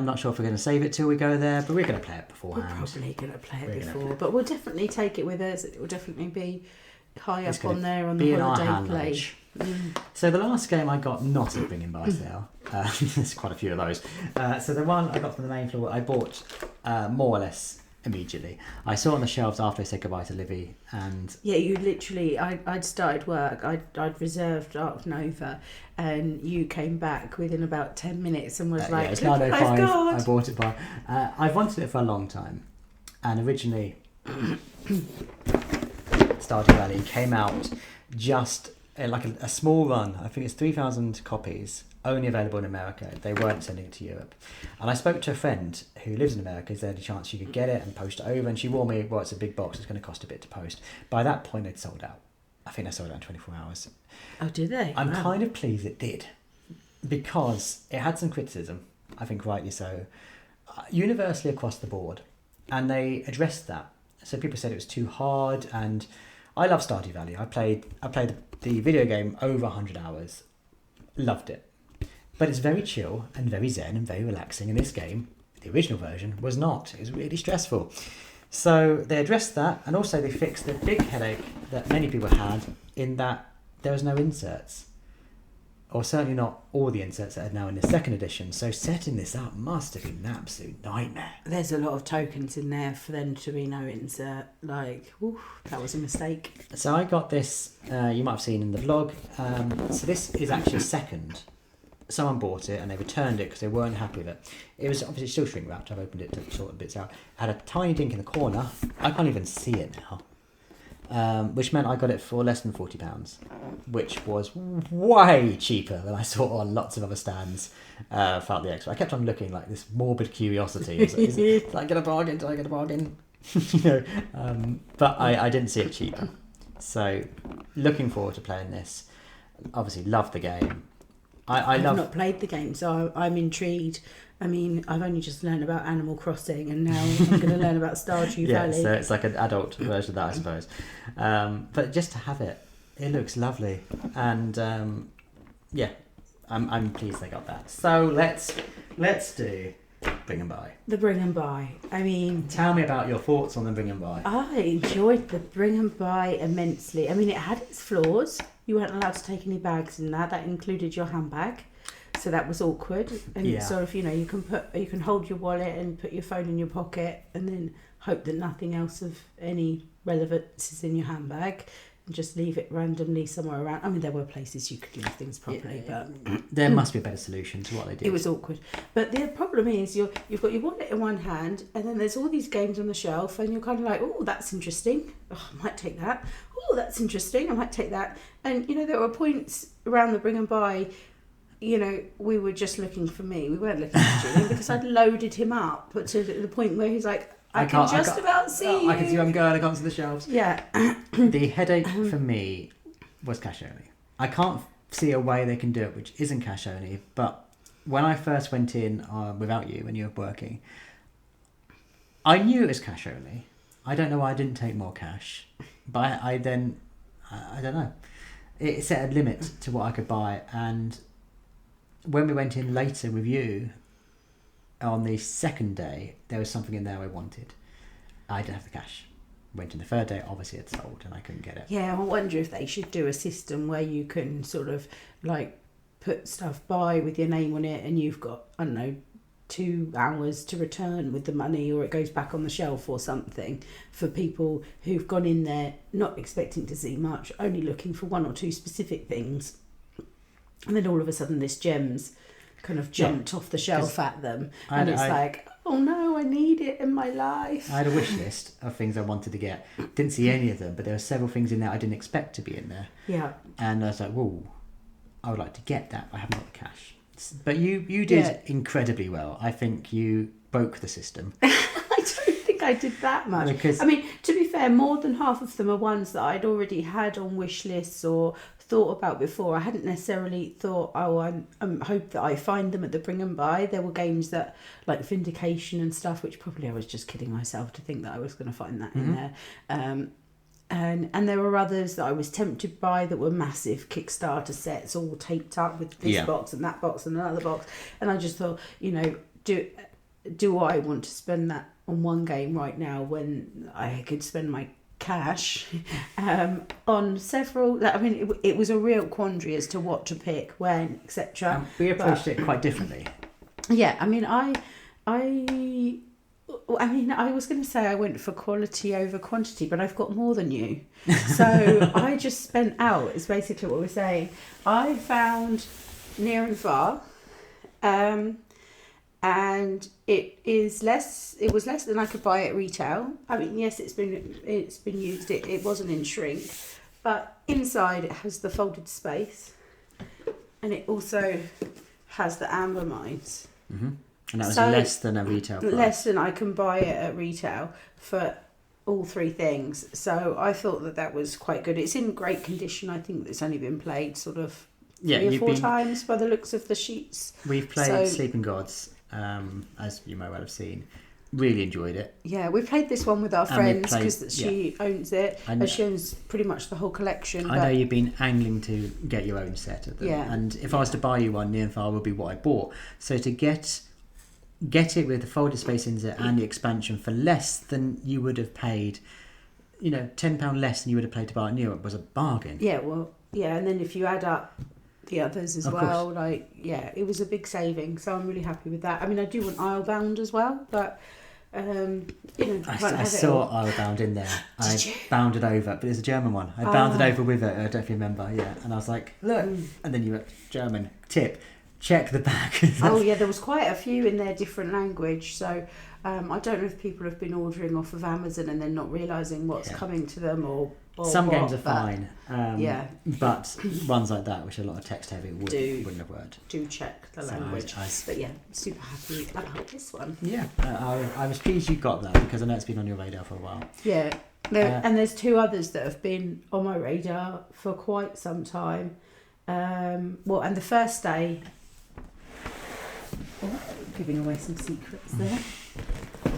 Speaker 1: not sure if we're going to save it till we go there, but we're going to play it beforehand.
Speaker 2: We're probably going to play it before, but we'll definitely take it with us. It will definitely be high
Speaker 1: It's
Speaker 2: up
Speaker 1: gonna
Speaker 2: on there on
Speaker 1: be
Speaker 2: the
Speaker 1: in our
Speaker 2: holiday
Speaker 1: hand
Speaker 2: play.
Speaker 1: age. So the last game I got not at Bring and Buy sale. There's quite a few of those. So the one I got from the main floor, I bought more or less immediately. I saw it on the shelves after I said goodbye to Libby, and
Speaker 2: Yeah, you literally. I'd started work. I'd reserved Arc Nova, and you came back within about 10 minutes and was like,
Speaker 1: it's
Speaker 2: "Look what I've
Speaker 1: 9:05.
Speaker 2: got."
Speaker 1: I bought it by. I've wanted it for a long time, and originally Stardew Valley came out just like a small run. I think it's 3,000 copies, only available in America. They weren't sending it to Europe. And I spoke to a friend who lives in America. Is there any chance she could get it and post it over? And she warned me, well, it's a big box. It's going to cost a bit to post. By that point, they'd sold out. I think they sold out in 24 hours.
Speaker 2: Oh, did they?
Speaker 1: I'm kind of pleased it did, because it had some criticism, I think rightly so, universally across the board. And they addressed that. So people said it was too hard, and I love Stardew Valley. I played the video game over 100 hours. Loved it. But it's very chill and very zen and very relaxing. And this game, the original version, was not. It was really stressful. So they addressed that, and also they fixed the big headache that many people had in that there was no inserts. Or certainly not all the inserts that are now in the second edition. So setting this up must have been an absolute nightmare.
Speaker 2: There's a lot of tokens in there for them to be no insert. Like, oof, that was a mistake.
Speaker 1: So I got this, you might have seen in the vlog. So this is actually second. Someone bought it and they returned it because they weren't happy with it. It was obviously still shrink wrapped. I've opened it to sort the bits out. It had a tiny dink in the corner. I can't even see it now. Which meant I got it for less than £40, which was way cheaper than I saw on lots of other stands throughout the expo. I kept on looking like this morbid curiosity. Did I get a bargain? Did I get a bargain? But I didn't see it cheaper. So looking forward to playing this. Obviously love the game.
Speaker 2: I've not played the game, so I'm intrigued. I mean, I've only just learned about Animal Crossing, and now I'm going to learn about Stardew Valley.
Speaker 1: Yeah, so it's like an adult version of that, I suppose. But just to have it, it looks lovely, and I'm pleased they got that. So let's do Bring and Buy.
Speaker 2: The Bring and Buy. I mean,
Speaker 1: tell me about your thoughts on the Bring and Buy.
Speaker 2: I enjoyed the Bring and Buy immensely. I mean, it had its flaws. You weren't allowed to take any bags in that. That included your handbag. So that was awkward, and sort of, you can hold your wallet and put your phone in your pocket, and then hope that nothing else of any relevance is in your handbag, and just leave it randomly somewhere around. I mean, there were places you could leave things properly, but
Speaker 1: there must be a better solution to what they did.
Speaker 2: It was awkward, but the problem is you've got your wallet in one hand, and then there's all these games on the shelf, and you're kind of like, oh, that's interesting. Oh, I might take that. Oh, that's interesting. I might take that. And there were points around the Bring and Buy. We were just looking for me. We weren't looking for Julian because I'd loaded him up to the point where he's like, I can just about see you.
Speaker 1: I can see where I'm going. I can't see the shelves.
Speaker 2: Yeah.
Speaker 1: The headache for me was cash only. I can't see a way they can do it which isn't cash only. But when I first went in without you, when you were working, I knew it was cash only. I don't know why I didn't take more cash. But I don't know. It set a limit to what I could buy, and when we went in later with you on the second day, there was something in there I wanted. I didn't have the cash. Went in the third day, obviously it sold and I couldn't get it.
Speaker 2: Yeah, I wonder if they should do a system where you can sort of like put stuff by with your name on it, and you've got, I don't know, 2 hours to return with the money, or it goes back on the shelf or something, for people who've gone in there not expecting to see much, only looking for 1 or 2 specific things. And then all of a sudden this gem's kind of jumped off the shelf at them. And it's like, oh no, I need it in my life.
Speaker 1: I had a wish list of things I wanted to get. Didn't see any of them, but there were several things in there I didn't expect to be in there.
Speaker 2: Yeah.
Speaker 1: And I was like, whoa, I would like to get that. I haven't got the cash. But you did incredibly well. I think you broke the system.
Speaker 2: I don't think I did that much.
Speaker 1: Because,
Speaker 2: I mean, to be fair, more than half of them are ones that I'd already had on wish lists or thought about before. I hadn't necessarily thought, I hope that I find them at the Bring and Buy. There were games that, like Vindication and stuff, which probably I was just kidding myself to think that I was going to find that in there. And there were others that I was tempted by that were massive Kickstarter sets, all taped up with this box and that box and another box. And I just thought, do I want to spend that on one game right now when I could spend my cash on several. I mean, it was a real quandary as to what to pick, when, etc.
Speaker 1: We approached it quite differently.
Speaker 2: Yeah, I mean, I was going to say I went for quality over quantity, but I've got more than you. So I just spent out, is basically what we're saying. I found near and far, and it was less than I could buy at retail. I mean, yes, it's been used. It wasn't in shrink, but inside it has the folded space, and it also has the amber mines.
Speaker 1: Mm-hmm. And that was less than a retail price.
Speaker 2: Less than I can buy it at retail for all three things. So I thought that was quite good. It's in great condition. I think it's only been played sort of 3 or 4 times by the looks of the sheets.
Speaker 1: We've played Sleeping Gods, as you may well have seen. Really enjoyed it.
Speaker 2: Yeah, we played this one with our friends because she owns it, and she owns pretty much the whole collection.
Speaker 1: I know you've been angling to get your own set of them.
Speaker 2: Yeah.
Speaker 1: And if I was to buy you one, near and far would be what I bought. So to get it with the folded space in it and the expansion for less than you would have paid, £10 less than you would have paid to buy it new, it was a bargain.
Speaker 2: Yeah, well, yeah, and then if you add up the others as well, it was a big saving. So I'm really happy with that. I mean, I do want Islebound as well, but
Speaker 1: I saw Islebound in there. I bounded over, but it's a German one. I bounded over with it. I don't know if you remember. Yeah, and I was like, look, and then you went German tip. Check the back.
Speaker 2: There was quite a few in their different language. So I don't know if people have been ordering off of Amazon and then not realising what's coming to them or
Speaker 1: some
Speaker 2: what,
Speaker 1: games are fine. But ones like that, which are a lot of text heavy, wouldn't have worked.
Speaker 2: Do check the language. But yeah, super happy about this one.
Speaker 1: Yeah, I was pleased you got that because I know it's been on your radar for a while.
Speaker 2: Yeah, and there's 2 others that have been on my radar for quite some time. And the first day... giving away some secrets there.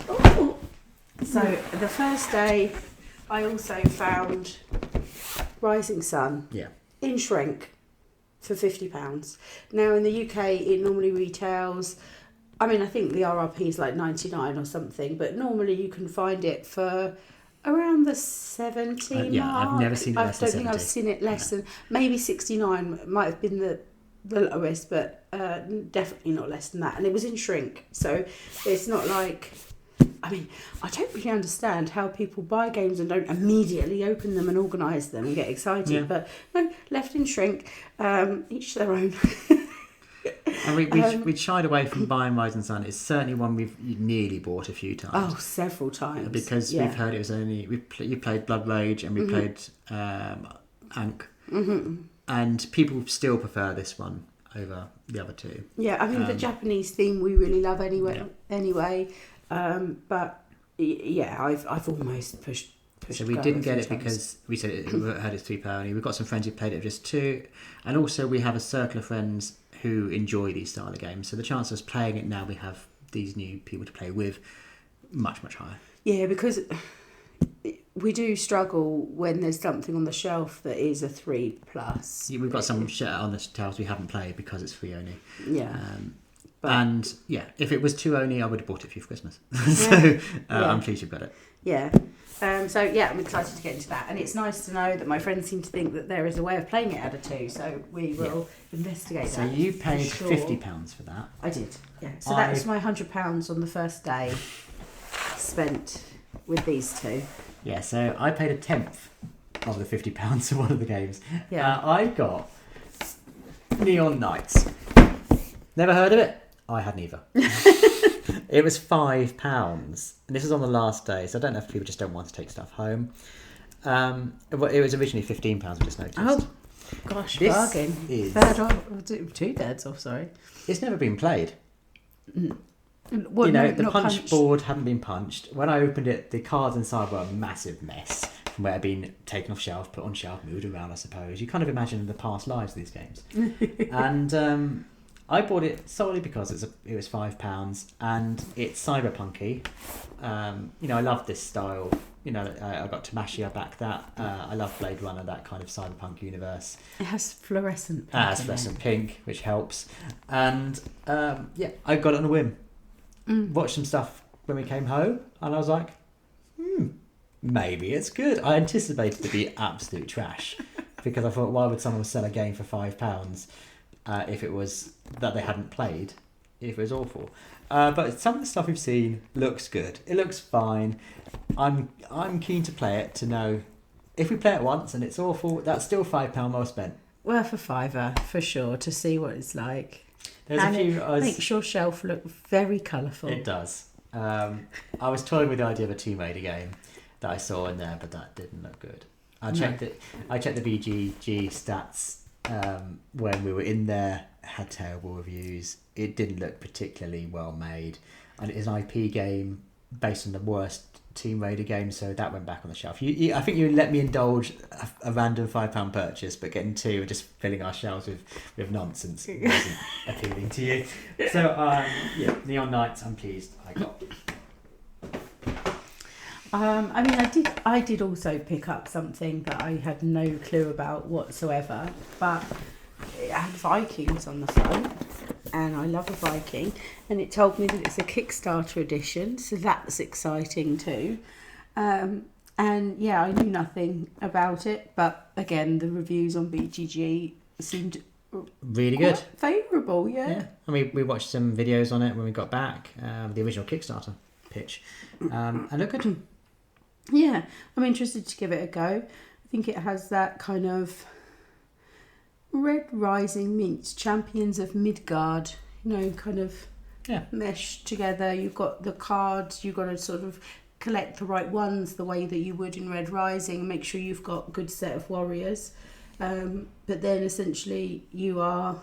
Speaker 2: Oh. So the first day I also found Rising Sun in shrink for £50. Now in the UK it normally retails, I mean I think the RRP is like 99 or something, but normally you can find it for around the 70 mark.
Speaker 1: I've never seen it less than 70.
Speaker 2: I don't think I've seen it less than, maybe 69 might have been the lowest, but definitely not less than that. And it was in shrink, so it's not like, I mean, I don't really understand how people buy games and don't immediately open them and organise them and get excited, but no, left in shrink, each their own.
Speaker 1: And we shied away from buying Rising Sun. It's certainly one we've nearly bought a few times.
Speaker 2: Oh, several times.
Speaker 1: Because we've heard it was only... You played Blood Rage and we played Ankh. Mm-hmm. And people still prefer this one over the other 2. Yeah,
Speaker 2: I mean, the Japanese theme we really love anyway. But I've almost pushed.
Speaker 1: So we didn't get it because we said we heard it's £3 only. We've got some friends who played it for just 2, and also we have a circle of friends who enjoy these style of games. So the chance of us playing it now, we have these new people to play with, much higher.
Speaker 2: Yeah, because we do struggle when there's something on the shelf that is a 3+.
Speaker 1: Yeah, we've got some shit on the shelves we haven't played because it's free only.
Speaker 2: Yeah.
Speaker 1: If it was 2 only, I would have bought it for you for Christmas. So I'm pleased you've got it.
Speaker 2: Yeah. I'm excited to get into that. And it's nice to know that my friends seem to think that there is a way of playing it out of 2. So we will investigate that.
Speaker 1: So you paid £50 for that.
Speaker 2: I did, yeah. So that was my £100 on the first day spent with these 2.
Speaker 1: Yeah, so I paid a tenth of the £50 for one of the games.
Speaker 2: Yeah.
Speaker 1: I got Neon Knights. Never heard of it? I hadn't either. It was £5, and this was on the last day, so I don't know if people just don't want to take stuff home. It was originally £15, I just noticed.
Speaker 2: Oh, gosh,
Speaker 1: this
Speaker 2: bargain.
Speaker 1: Is...
Speaker 2: 2/3 off, sorry.
Speaker 1: It's never been played.
Speaker 2: What,
Speaker 1: the punch board hadn't been punched. When I opened it, the cards inside were a massive mess from where it had been taken off shelf, put on shelf, moved around, I suppose. You kind of imagine the past lives of these games. And I bought it solely because it was £5 and it's cyberpunky. I love this style. I got Tamashii, I backed that. I love Blade Runner, that kind of cyberpunk universe.
Speaker 2: It has fluorescent pink.
Speaker 1: It's fluorescent pink, which helps. And I got it on a whim. Watched some stuff when we came home, and I was like, maybe it's good. I anticipated it to be absolute trash because I thought, why would someone sell a game for £5 if it was that they hadn't played? If it was awful. But some of the stuff we've seen looks good. It looks fine. I'm keen to play it to know if we play it once and it's awful, that's still £5 well spent.
Speaker 2: Worth a fiver for sure to see what it's like.
Speaker 1: There's
Speaker 2: and
Speaker 1: a few.
Speaker 2: It makes your shelf look very colourful.
Speaker 1: It does. I was toying with the idea of a Tomb Raider game that I saw in there, but that didn't look good. I checked the BGG stats when we were in there. Had terrible reviews. It didn't look particularly well made, and it is an IP game based on the worst Tomb Raider game, so that went back on the shelf. I think you let me indulge a random £5 purchase, but getting two and just filling our shelves with nonsense wasn't appealing to you. So Neon Knights, I'm pleased I got.
Speaker 2: I did also pick up something that I had no clue about whatsoever, but it had Vikings on the front, and I love a Viking, and it told me that it's a Kickstarter edition, so that's exciting too. And yeah, I knew nothing about it, but again, the reviews on BGG seemed
Speaker 1: really good,
Speaker 2: favourable. Yeah.
Speaker 1: I mean, we watched some videos on it when we got back, the original Kickstarter pitch, and look good.
Speaker 2: Yeah, I'm interested to give it a go. I think it has that kind of Red Rising meets Champions of Midgard, kind of meshed together. You've got the cards, you've got to sort of collect the right ones the way that you would in Red Rising, make sure you've got a good set of warriors. But then essentially you are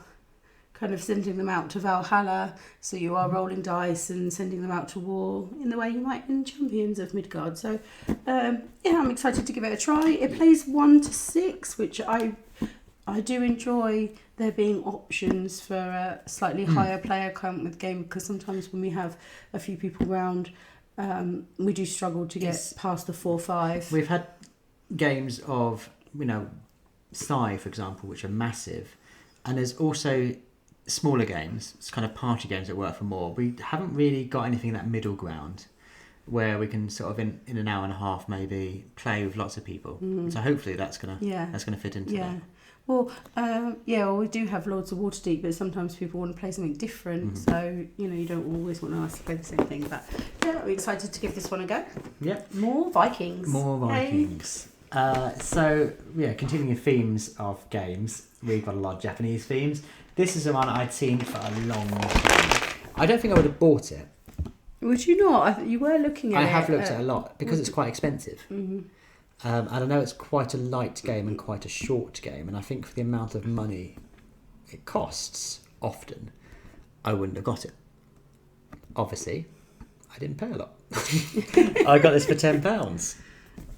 Speaker 2: kind of sending them out to Valhalla, so you are rolling dice and sending them out to war in the way you might in Champions of Midgard. So I'm excited to give it a try. It plays 1 to 6, which I do enjoy there being options for a slightly higher player count with game, because sometimes when we have a few people round, we do struggle to get past the 4-5.
Speaker 1: We've had games of, Psy, for example, which are massive, and there's also smaller games, it's kind of party games that work for more. We haven't really got anything in that middle ground where we can sort of in an hour and a half maybe play with lots of people. So hopefully that's gonna fit into that.
Speaker 2: Well, we do have Lords of Waterdeep, but sometimes people want to play something different, so you don't always want us to play the same thing. But I'm excited to give this one a go.
Speaker 1: Yeah,
Speaker 2: more Vikings.
Speaker 1: Continuing themes of games, we've got a lot of Japanese themes. This is the one I'd seen for a long time. I don't think I would have bought it.
Speaker 2: Would you not? You were looking at it.
Speaker 1: I have looked at it a lot because it's quite expensive. And I know it's quite a light game and quite a short game, and I think for the amount of money it costs, often, I wouldn't have got it. Obviously, I didn't pay a lot. I got this for £10.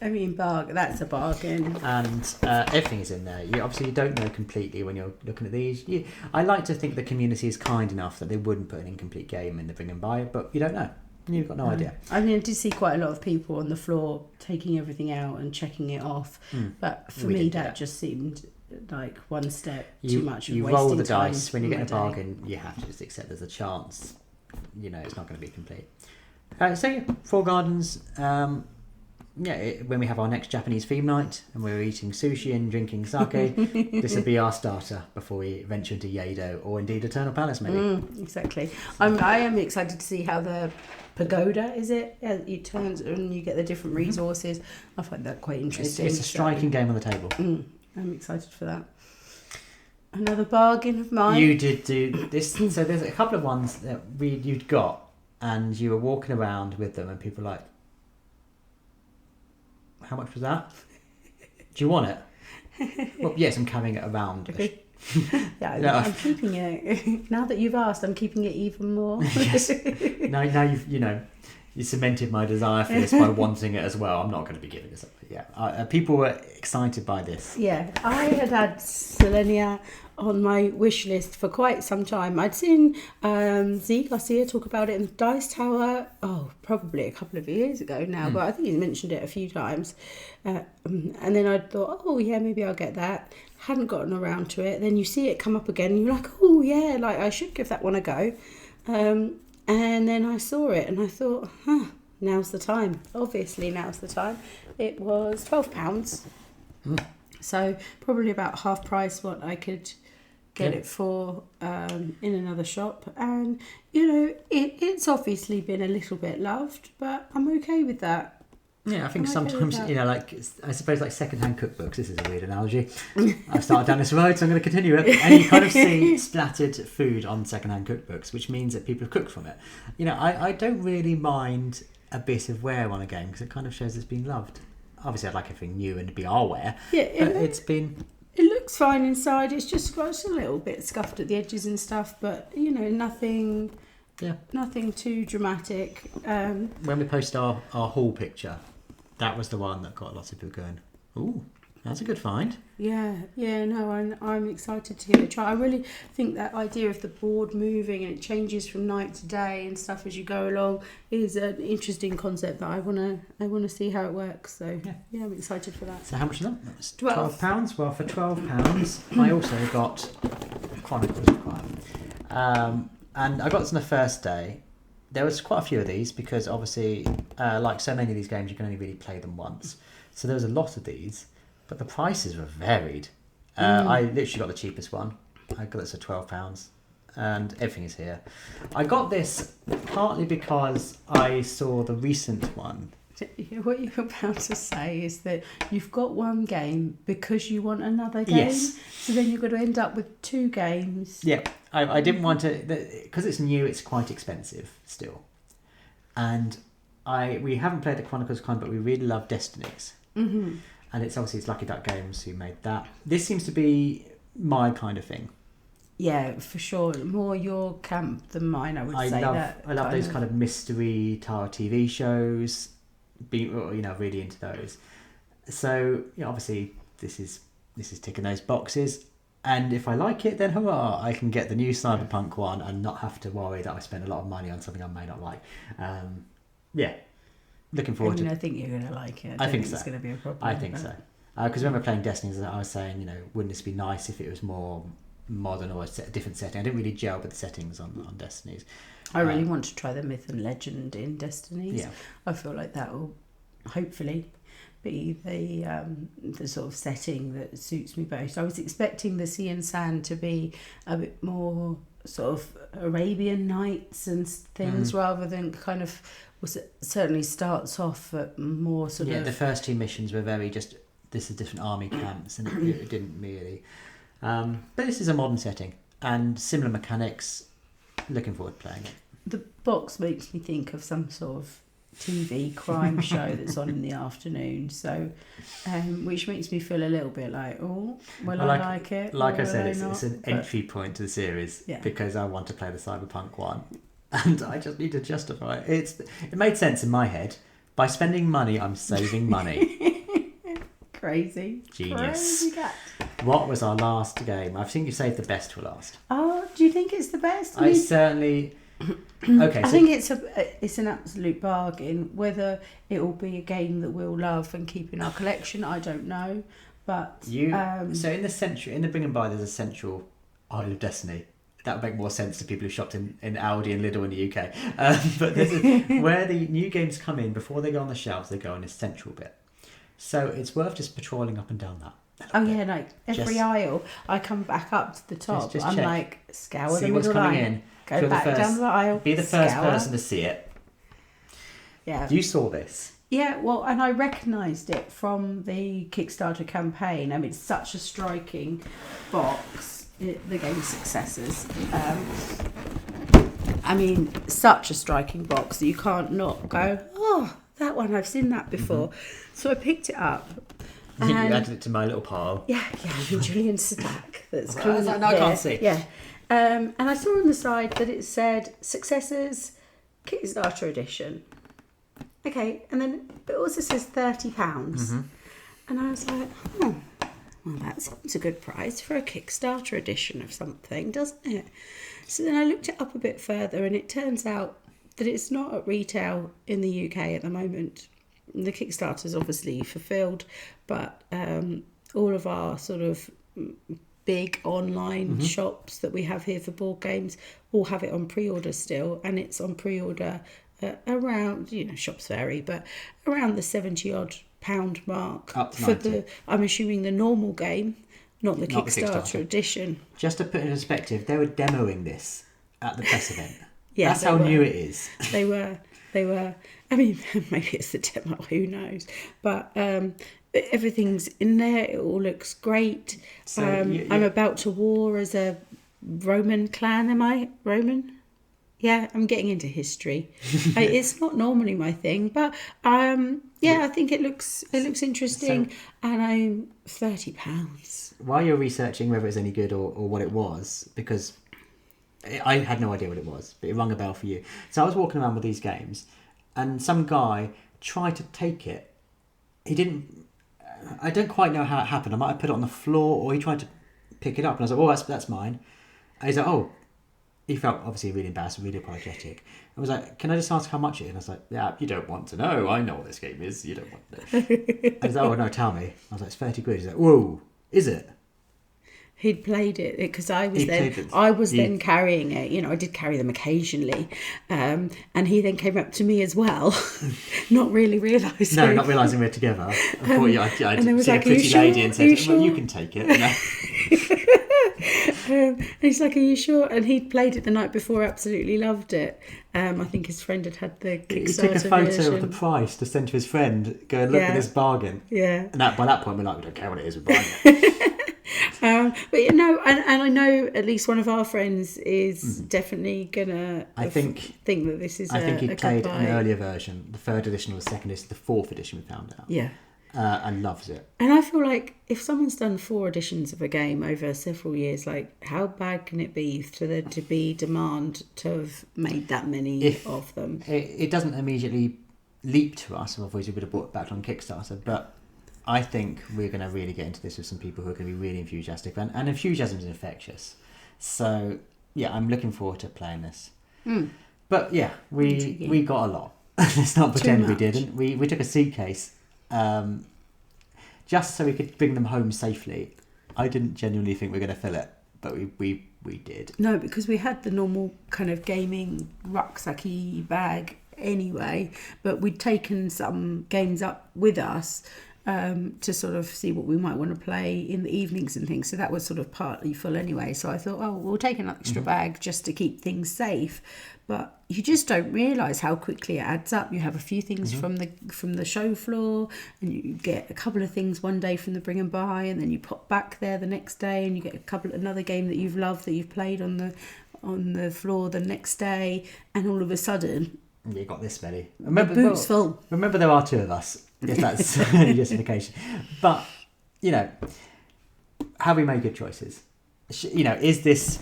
Speaker 2: I mean, that's a bargain.
Speaker 1: And everything is in there. You don't know completely when you're looking at these. I like to think the community is kind enough that they wouldn't put an incomplete game in the bring and buy it, but you don't know. You've got no idea.
Speaker 2: I mean, I did see quite a lot of people on the floor taking everything out and checking it off. But for me, that just seemed like one step too much.
Speaker 1: You roll the dice. When you get a bargain, you have to just accept there's a chance, it's not going to be complete. Four Gardens. When we have our next Japanese theme night and we're eating sushi and drinking sake, this will be our starter before we venture into Yedo or indeed Eternal Palace, maybe.
Speaker 2: Exactly. I am excited to see how the pagoda, is it? Yeah, it turns and you get the different resources. I find that quite interesting.
Speaker 1: It's a striking game on the table.
Speaker 2: I'm excited for that. Another bargain of mine.
Speaker 1: You did do this. So there's a couple of ones that you'd got and you were walking around with them and people were like, how much was that? Do you want it? Well, yes, I'm carrying it around.
Speaker 2: Okay. I'm keeping it. Now that you've asked, I'm keeping it even more.
Speaker 1: Yes. Now you cemented my desire for this by wanting it as well. I'm not going to be giving this up. Yeah, people were excited by this.
Speaker 2: Yeah, I had Solenia on my wish list for quite some time. I'd seen Z Garcia talk about it in Dice Tower, probably a couple of years ago now, but I think he's mentioned it a few times. And then I thought, maybe I'll get that. Hadn't gotten around to it. Then you see it come up again and you're like, I should give that one a go. And then I saw it and I thought, now's the time. Obviously, now's the time. It was £12. So probably about half price what I could get it for in another shop. And, you know, it's obviously been a little bit loved, but I'm okay with that.
Speaker 1: Yeah, I think sometimes, you know, like, I suppose like second-hand cookbooks, this is a weird analogy. I've started down this road, so I'm going to continue it. And you kind of see splattered food on second-hand cookbooks, which means that people have cooked from it. You know, I don't really mind a bit of wear on a game because it kind of shows it's been loved. Obviously, I'd like everything new and BR wear, but it's been...
Speaker 2: It looks fine inside. It's just scratched a little bit, scuffed at the edges and stuff, but, you know, nothing too dramatic.
Speaker 1: When we post our haul picture, that was the one that got lots of people going, ooh, that's a good find.
Speaker 2: Yeah, no, I'm excited to give it a try. I really think that idea of the board moving and it changes from night to day and stuff as you go along is an interesting concept that I wanna see how it works. So yeah, I'm excited for that.
Speaker 1: So how much is that? That was
Speaker 2: £12.
Speaker 1: Well, for £12, I also got Chronicles of Crime, and I got this on the first day. There was quite a few of these because obviously, like so many of these games, you can only really play them once. So there was a lot of these, but the prices were varied. I literally got the cheapest one. I got this for £12, and everything is here. I got this partly because I saw the recent one.
Speaker 2: What you're about to say is that you've got one game because you want another game.
Speaker 1: Yes.
Speaker 2: So then you're going to end up with two games.
Speaker 1: Yeah, I didn't want to... Because it's new, it's quite expensive still. And we haven't played the Chronicles of Crime, but we really love Destinies.
Speaker 2: Mm-hmm.
Speaker 1: And it's Lucky Duck Games who made that. This seems to be my kind of thing.
Speaker 2: Yeah, for sure. More your camp than mine, I would say.
Speaker 1: I love those kind of mystery Tara TV shows. Really into those. So, obviously, this is ticking those boxes. And if I like it, then hurrah! I can get the new Cyberpunk one and not have to worry that I spent a lot of money on something I may not like. Looking forward to it.
Speaker 2: I think you're going to like it.
Speaker 1: I think
Speaker 2: so. It's going to be a problem.
Speaker 1: I think so. Because when we were playing Destiny, I was saying, wouldn't this be nice if it was more modern or a different setting? I didn't really gel with the settings on Destinies.
Speaker 2: I really want to try the Myth and Legend in Destinies.
Speaker 1: Yeah.
Speaker 2: I feel like that will hopefully be the sort of setting that suits me most. I was expecting the Sea and Sand to be a bit more sort of Arabian Nights and things rather than kind of... certainly starts off at more sort of...
Speaker 1: Yeah, the first two missions were very just... This is different army camps, and it didn't really... but this is a modern setting, and similar mechanics. Looking forward to playing it.
Speaker 2: The box makes me think of some sort of TV crime show that's on in the afternoon, so which makes me feel a little bit like, I like it.
Speaker 1: Like I said, it's an entry point to the series because I want to play the Cyberpunk one. And I just need to justify it. It made sense in my head. By spending money, I'm saving money.
Speaker 2: Crazy.
Speaker 1: Genius.
Speaker 2: Crazy cat.
Speaker 1: What was our last game? I think you saved the best for last.
Speaker 2: Oh, do you think it's the best?
Speaker 1: I certainly... Okay,
Speaker 2: I think it's an absolute bargain. Whether it will be a game that we'll love and keep in our collection, I don't know. But...
Speaker 1: So in the Bring and Buy, there's a central Isle of Destiny. That would make more sense to people who shopped in Aldi and Lidl in the UK. But where the new games come in, before they go on the shelves, they go on this central bit. So it's worth just patrolling up and down that.
Speaker 2: Yeah, like every aisle, I come back up to the top.
Speaker 1: Just
Speaker 2: I'm
Speaker 1: check.
Speaker 2: like, scour
Speaker 1: see
Speaker 2: the
Speaker 1: what's
Speaker 2: middle
Speaker 1: coming
Speaker 2: line.
Speaker 1: in.
Speaker 2: Go back down the aisle.
Speaker 1: Be the first person to see it.
Speaker 2: Yeah.
Speaker 1: You saw this.
Speaker 2: Yeah, well, and I recognised it from the Kickstarter campaign. I mean, it's such a striking box. The game Successors. Such a striking box that you can't not go, oh, that one, I've seen that before. Mm-hmm. So I picked it up.
Speaker 1: I think you added it to my little pile.
Speaker 2: Yeah, Julian's stack that's
Speaker 1: coming up. I can't see.
Speaker 2: Yeah. And I saw on the side that it said Successors Kickstarter edition. Okay, and then it also says £30. Mm-hmm. And I was like, well, that seems a good price for a Kickstarter edition of something, doesn't it? So then I looked it up a bit further, and it turns out that it's not at retail in the UK at the moment. The Kickstarter's obviously fulfilled, but all of our sort of big online shops that we have here for board games all have it on pre-order still, and it's on pre-order around, shops vary, but around the £70 odd mark
Speaker 1: Up to
Speaker 2: for
Speaker 1: 90.
Speaker 2: I'm assuming the normal game, not the Kickstarter edition.
Speaker 1: Just to put it in perspective, they were demoing this at the press event.
Speaker 2: Yeah,
Speaker 1: that's how new it is.
Speaker 2: They were. I mean, maybe it's the demo. Who knows? But everything's in there. It all looks great.
Speaker 1: So,
Speaker 2: I'm about to war as a Roman clan. Am I Roman? Yeah, I'm getting into history. It's not normally my thing, but I think it looks interesting. And I'm £30.
Speaker 1: While you're researching whether it's any good or what it was, because I had no idea what it was, but it rung a bell for you. So I was walking around with these games, and some guy tried to take it. He didn't. I don't quite know how it happened. I might have put it on the floor, or he tried to pick it up, and I was like, "Oh, that's mine." And he's like, "Oh." He felt obviously really embarrassed, really apologetic. I was like, "Can I just ask how much it is?" And I was like, "Yeah, you don't want to know. I know what this game is. You don't want to know." And he's like, "Oh, no, tell me." I was like, "It's 30 quid." He's like, "Whoa, is it?"
Speaker 2: He'd played it because I was then carrying it. I did carry them occasionally, and he then came up to me as well, not really realising.
Speaker 1: No, not realising we're together. I thought I
Speaker 2: and then was
Speaker 1: seen
Speaker 2: like,
Speaker 1: a pretty lady and said,
Speaker 2: sure?
Speaker 1: "Well, you can take it."
Speaker 2: And he's like, "Are you sure?" And he'd played it the night before, absolutely loved it. I think his friend had the Kickstarter
Speaker 1: He took a photo
Speaker 2: version
Speaker 1: of the price to send to his friend. Go and look at this bargain.
Speaker 2: Yeah.
Speaker 1: And by that point, we're like, we don't care what it is, we're buying it.
Speaker 2: But and I know at least one of our friends is definitely gonna. think that this is.
Speaker 1: I think he played
Speaker 2: goodbye.
Speaker 1: an earlier version, the 3rd edition or the 2nd edition, the 4th edition. We found out.
Speaker 2: Yeah.
Speaker 1: And loves it.
Speaker 2: And I feel like if someone's done 4 editions of a game over several years, like how bad can it be for there to be demand to have made that many of them?
Speaker 1: It doesn't immediately leap to us, otherwise we would have brought it back on Kickstarter, but I think we're going to really get into this with some people who are going to be really enthusiastic, and enthusiasm is infectious. So yeah, I'm looking forward to playing this. But yeah, we got a lot. Let's not pretend we didn't. We took a suitcase just so we could bring them home safely. I didn't genuinely think we were going to fill it, but we did.
Speaker 2: No, because we had the normal kind of gaming rucksacky bag anyway, but we'd taken some games up with us to sort of see what we might want to play in the evenings and things. So that was sort of partly full anyway. So I thought, we'll take an extra bag just to keep things safe. But you just don't realise how quickly it adds up. You have a few things from the show floor, and you get a couple of things one day from the bring and buy, and then you pop back there the next day, and you get another game that you've loved that you've played on the floor the next day, and all of a sudden
Speaker 1: you got this many.
Speaker 2: Remember, the boot's full.
Speaker 1: Remember, there are 2 of us. If that's any justification. But have we made good choices? Is this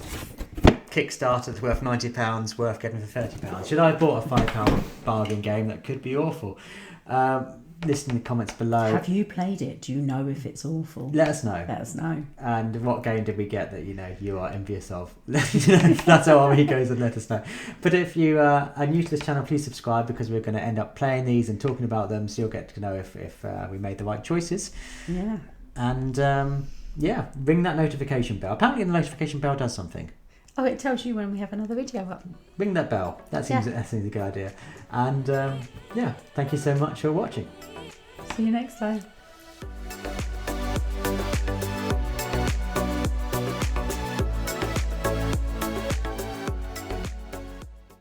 Speaker 1: Kickstarter that's worth £90 worth getting for £30? Should I have bought a £5 bargain game that could be awful? Listen in the comments below.
Speaker 2: Have you played it? Do you know if it's awful?
Speaker 1: Let us know. And what game did we get that you are envious of? That's how our egos, and let us know. But if you are new to this channel, please subscribe, because we're going to end up playing these and talking about them, so you'll get to know if we made the right choices.
Speaker 2: Yeah.
Speaker 1: And ring that notification bell. Apparently the notification bell does something.
Speaker 2: Oh, it tells you when we have another video up.
Speaker 1: Ring that bell. That seems a good idea. And thank you so much for watching.
Speaker 2: See you next time.